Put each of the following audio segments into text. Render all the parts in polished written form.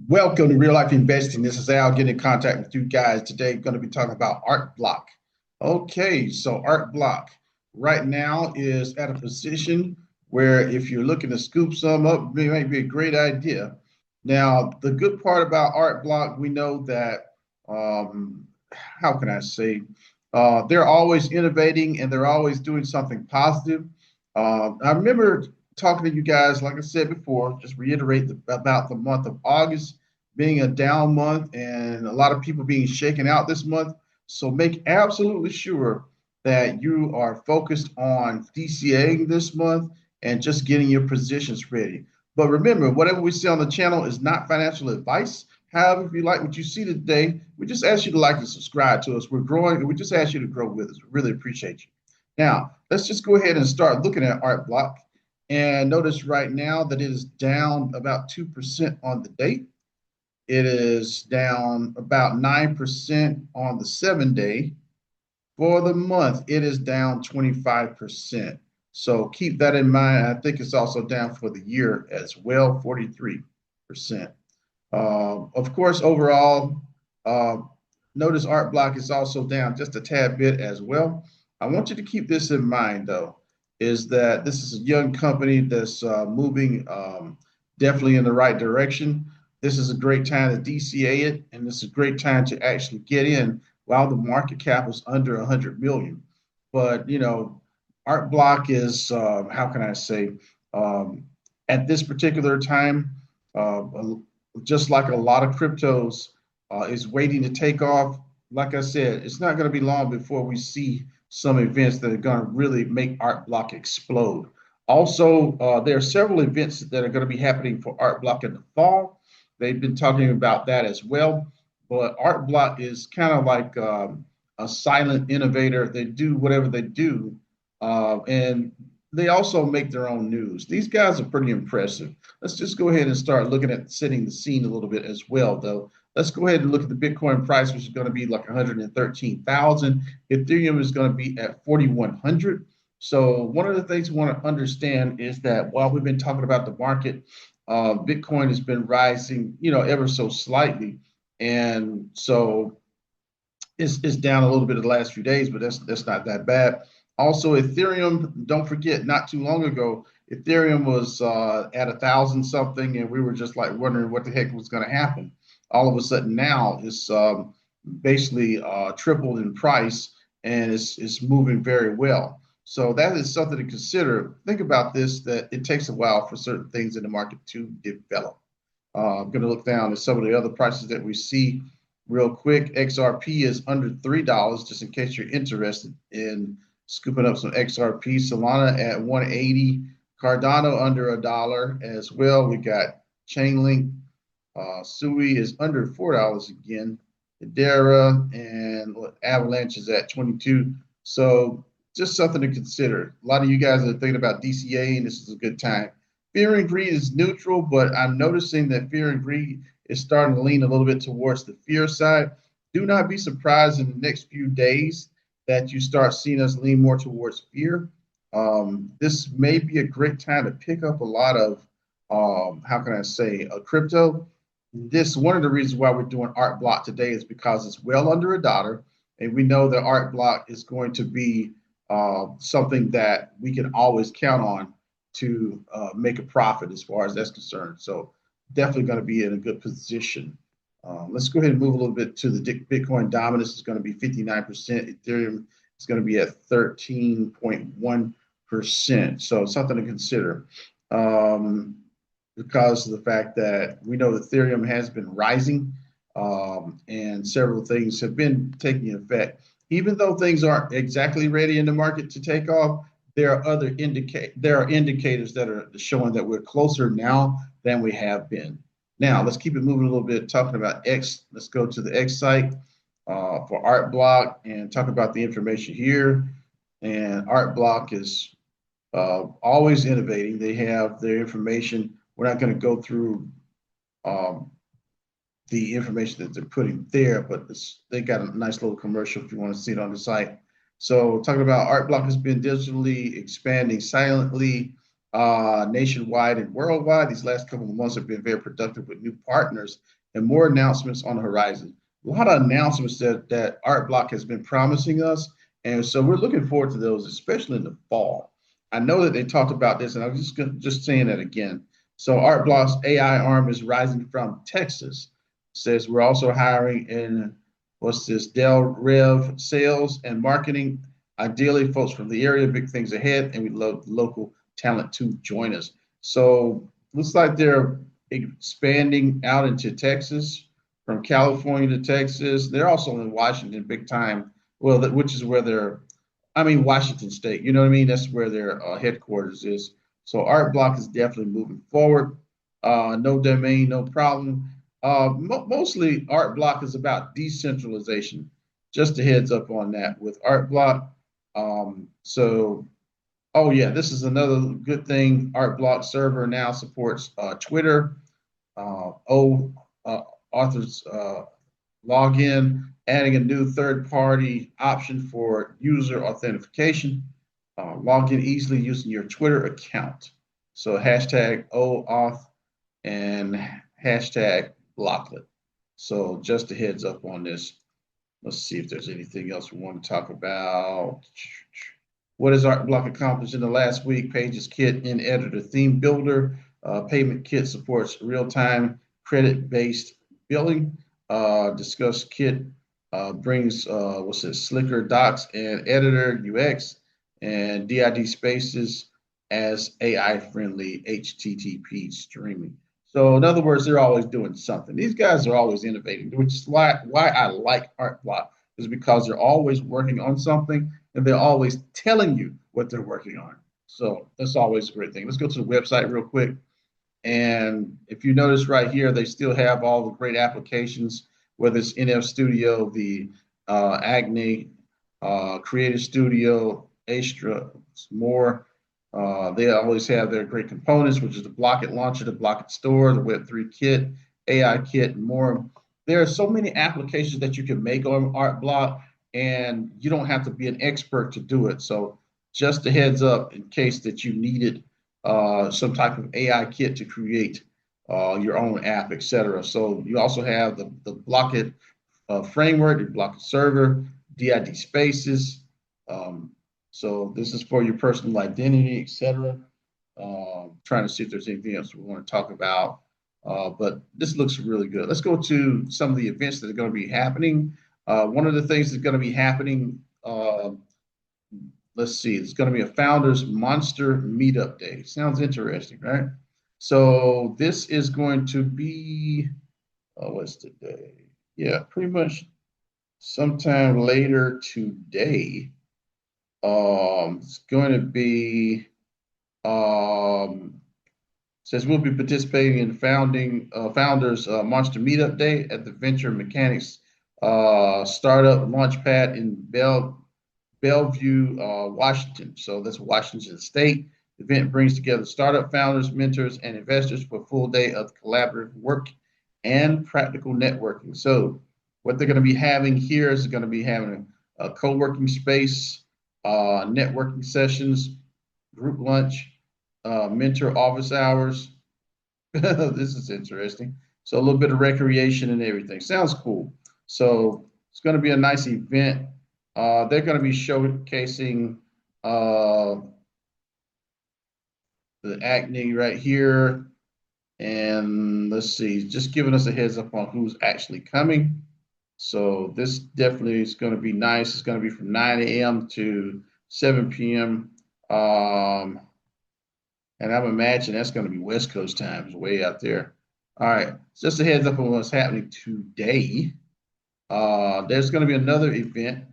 Welcome to Real Life Investing. This is Al getting in contact with you guys today. Going to be talking about ArcBlock. Okay, so ArcBlock right now is at a position where if you're looking to scoop some up, it might be a great idea. Now, the good part about ArcBlock, we know that, how can I say, they're always innovating and they're always doing something positive. I remember talking to you guys, like I said before, just reiterate about the month of August being a down month and a lot of people being shaken out this month. So make absolutely sure that you are focused on DCAing this month and just getting your positions ready. But remember, whatever we say on the channel is not financial advice. However, if you like what you see today, we just ask you to like and subscribe to us. We're growing, and we just ask you to grow with us. We really appreciate you. Now, let's just go ahead and start looking at ArcBlock. And notice right now that it is down about 2% on the date. It is down about 9% on the 7 day. For the month, it is down 25%. So keep that in mind. I think it's also down for the year as well, 43%. Of course, overall, uh, notice ArcBlock is also down just a tad bit as well. I want you to keep this in mind, though, is that this is a young company that's moving definitely in the right direction. This is a great time to DCA it, and this is a great time to actually get in while the market cap is under 100 million. But ArcBlock is how can I say um, at this particular time, uh, just like a lot of cryptos, is waiting to take off. Like I said, it's not going to be long before we see some events that are going to really make ArcBlock explode. Also, there are several events that are going to be happening for ArcBlock in the fall. They've been talking about that as well. But ArcBlock is kind of like a silent innovator. They do whatever they do, and they also make their own news. These guys are pretty impressive. Let's just go ahead and start looking at setting the scene a little bit as well, though. Let's go ahead and look at the Bitcoin price, which is going to be like 113,000. Ethereum is going to be at 4,100. So one of the things we want to understand is that while we've been talking about the market, Bitcoin has been rising, ever so slightly, and so it's down a little bit of the last few days, but that's not that bad. Also, Ethereum, don't forget, not too long ago, Ethereum was at 1,000 something, and we were just like wondering what the heck was going to happen. All of a sudden now it's basically tripled in price, and it's moving very well. So that is something to consider. Think about this, that it takes a while for certain things in the market to develop. I'm going to look down at some of the other prices that we see real quick. XRP is under $3, just in case you're interested in scooping up some XRP. Solana at 180. Cardano under $1 as well. We got Chainlink. Sui is under $4 again. Hedera and Avalanche is at 22. So just something to consider. A lot of you guys are thinking about DCA, and this is a good time. Fear and greed is neutral, but I'm noticing that fear and greed is starting to lean a little bit towards the fear side. Do not be surprised in the next few days that you start seeing us lean more towards fear. This may be a great time to pick up a lot of, how can I say, a crypto. This one of the reasons why we're doing ArcBlock today is because it's well under $1, and we know that ArcBlock is going to be something that we can always count on to make a profit as far as that's concerned. So definitely going to be in a good position. Let's go ahead and move a little bit to the Bitcoin dominance is going to be 59%. Ethereum is going to be at 13.1%. So something to consider because of the fact that we know Ethereum has been rising and several things have been taking effect. Even though things aren't exactly ready in the market to take off, there are indicators that are showing that we're closer now than we have been. Now let's keep it moving a little bit. Talking about X, let's go to the X site for ArcBlock and talk about the information here. And ArcBlock is always innovating. They have their information. We're not going to go through the information that they're putting there, but they got a nice little commercial if you want to see it on the site. So talking about ArcBlock has been digitally expanding silently nationwide and worldwide. These last couple of months have been very productive with new partners and more announcements on the horizon. A lot of announcements that ArcBlock has been promising us, and so we're looking forward to those, especially in the fall. I know that they talked about this, and I'm just saying that again. So ArcBlock's AI arm is rising from Texas. Says we're also hiring in what's this Del Rev sales and marketing. Ideally, folks from the area, big things ahead, and we love local talent to join us. So looks like they're expanding out into Texas, from California to Texas. They're also in Washington, big time. Well, which is where Washington State. You know what I mean? That's where their headquarters is. So ArcBlock is definitely moving forward. No domain, no problem. Mostly ArcBlock is about decentralization. Just a heads up on that with ArcBlock. So oh yeah, this is another good thing. ArcBlock server now supports Twitter, authors login, adding a new third-party option for user authentication. Log in easily using your Twitter account. So hashtag OAuth and hashtag Blocklet. So just a heads up on this. Let's see if there's anything else we want to talk about. What has ArcBlock accomplished in the last week? Pages Kit in Editor Theme Builder. Payment Kit supports real-time credit-based billing. Discuss Kit brings slicker docs and editor UX and DID spaces as AI-friendly HTTP streaming. So in other words, they're always doing something. These guys are always innovating, which is why I like ArcBlock, is because they're always working on something and they're always telling you what they're working on. So that's always a great thing. Let's go to the website real quick. And if you notice right here, they still have all the great applications, whether it's NF Studio, the Acne, Creative Studio, Astra, more. They always have their great components, which is the Blockit Launcher, the Blockit Store, the Web3 Kit, AI Kit, and more. There are so many applications that you can make on ArcBlock, and you don't have to be an expert to do it. So just a heads up in case that you needed some type of AI kit to create your own app, etc. So you also have the Blockit framework, the Blockit server, DID spaces. So this is for your personal identity, etc. Trying to see if there's anything else we want to talk about. But this looks really good. Let's go to some of the events that are going to be happening. One of the things that's going to be happening, let's see, it's going to be a Founders Monster Meetup Day. Sounds interesting, right? So this is going to be, what's the day? Yeah, pretty much sometime later today. It's going to be, says we'll be participating in Founders Monster Meetup Day at the Venture Mechanics Startup Launchpad in Bellevue, Washington. So that's Washington State. The event brings together startup founders, mentors, and investors for a full day of collaborative work and practical networking. So what they're going to be having here is going to be having a co-working space, networking sessions, group lunch, mentor office hours. This is interesting. So a little bit of recreation and everything. Sounds cool. So it's going to be a nice event. They're going to be showcasing the Acne right here. And let's see, just giving us a heads up on who's actually coming. So this definitely is going to be nice. It's going to be from 9 a.m. to 7 p.m. And I'm imagining that's going to be West Coast time, it's way out there. All right, just a heads up on what's happening today. There's going to be another event.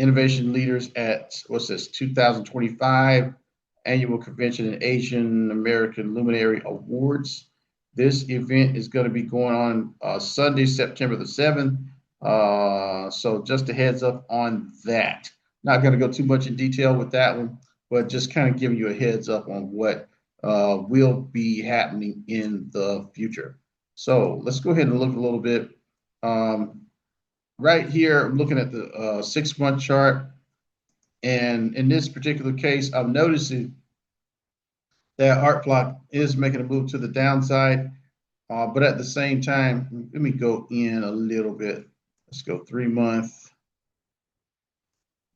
Innovation Leaders at, what's this, 2025 Annual Convention and Asian American Luminary Awards. This event is going to be going on Sunday, September the 7th. So just a heads up on that. Not going to go too much in detail with that one, but just kind of giving you a heads up on what will be happening in the future. So let's go ahead and look a little bit. Right here, I'm looking at the 6-month chart. And in this particular case, I'm noticing that ArcBlock is making a move to the downside. But at the same time, let me go in a little bit. Let's go 3 month,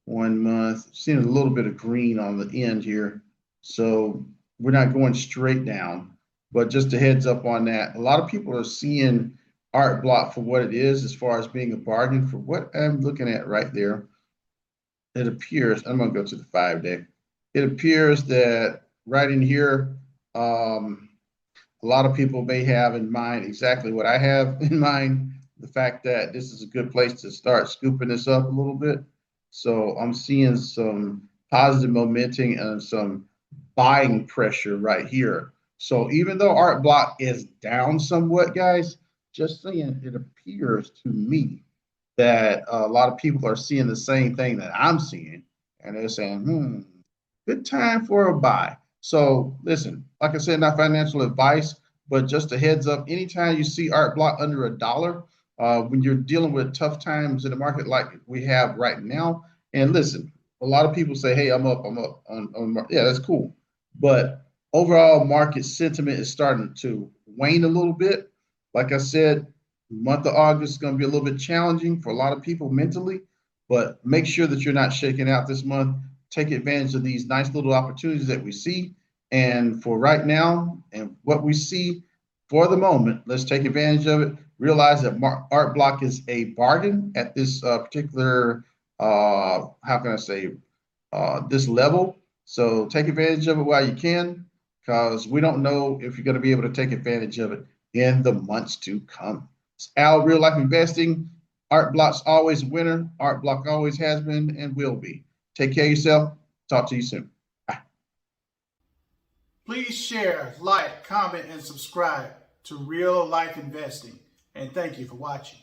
1 month. Seeing a little bit of green on the end here. So we're not going straight down, but just a heads up on that. A lot of people are seeing ArcBlock for what it is as far as being a bargain. For what I'm looking at right there, it appears, I'm going to go to the 5-day. It appears that right in here, a lot of people may have in mind exactly what I have in mind, the fact that this is a good place to start scooping this up a little bit. So I'm seeing some positive momentum and some buying pressure right here. So even though ArcBlock is down somewhat, guys, just saying, it appears to me that a lot of people are seeing the same thing that I'm seeing, and they're saying, good time for a buy. So listen, like I said, not financial advice, but just a heads up. Anytime you see ArcBlock under $1, when you're dealing with tough times in the market like we have right now, and listen, a lot of people say, "Hey, I'm up on yeah, that's cool," but overall market sentiment is starting to wane a little bit. Like I said, month of August is going to be a little bit challenging for a lot of people mentally, but make sure that you're not shaking out this month. Take advantage of these nice little opportunities that we see. And for right now, and what we see for the moment, let's take advantage of it. Realize that ArcBlock is a bargain at this particular, how can I say, this level. So take advantage of it while you can, because we don't know if you're going to be able to take advantage of it in the months to come. It's Al, Real Life Investing. ArcBlock's always a winner. ArcBlock always has been and will be. Take care of yourself. Talk to you soon. Bye. Please share, like, comment, and subscribe to Real Life Investing. And thank you for watching.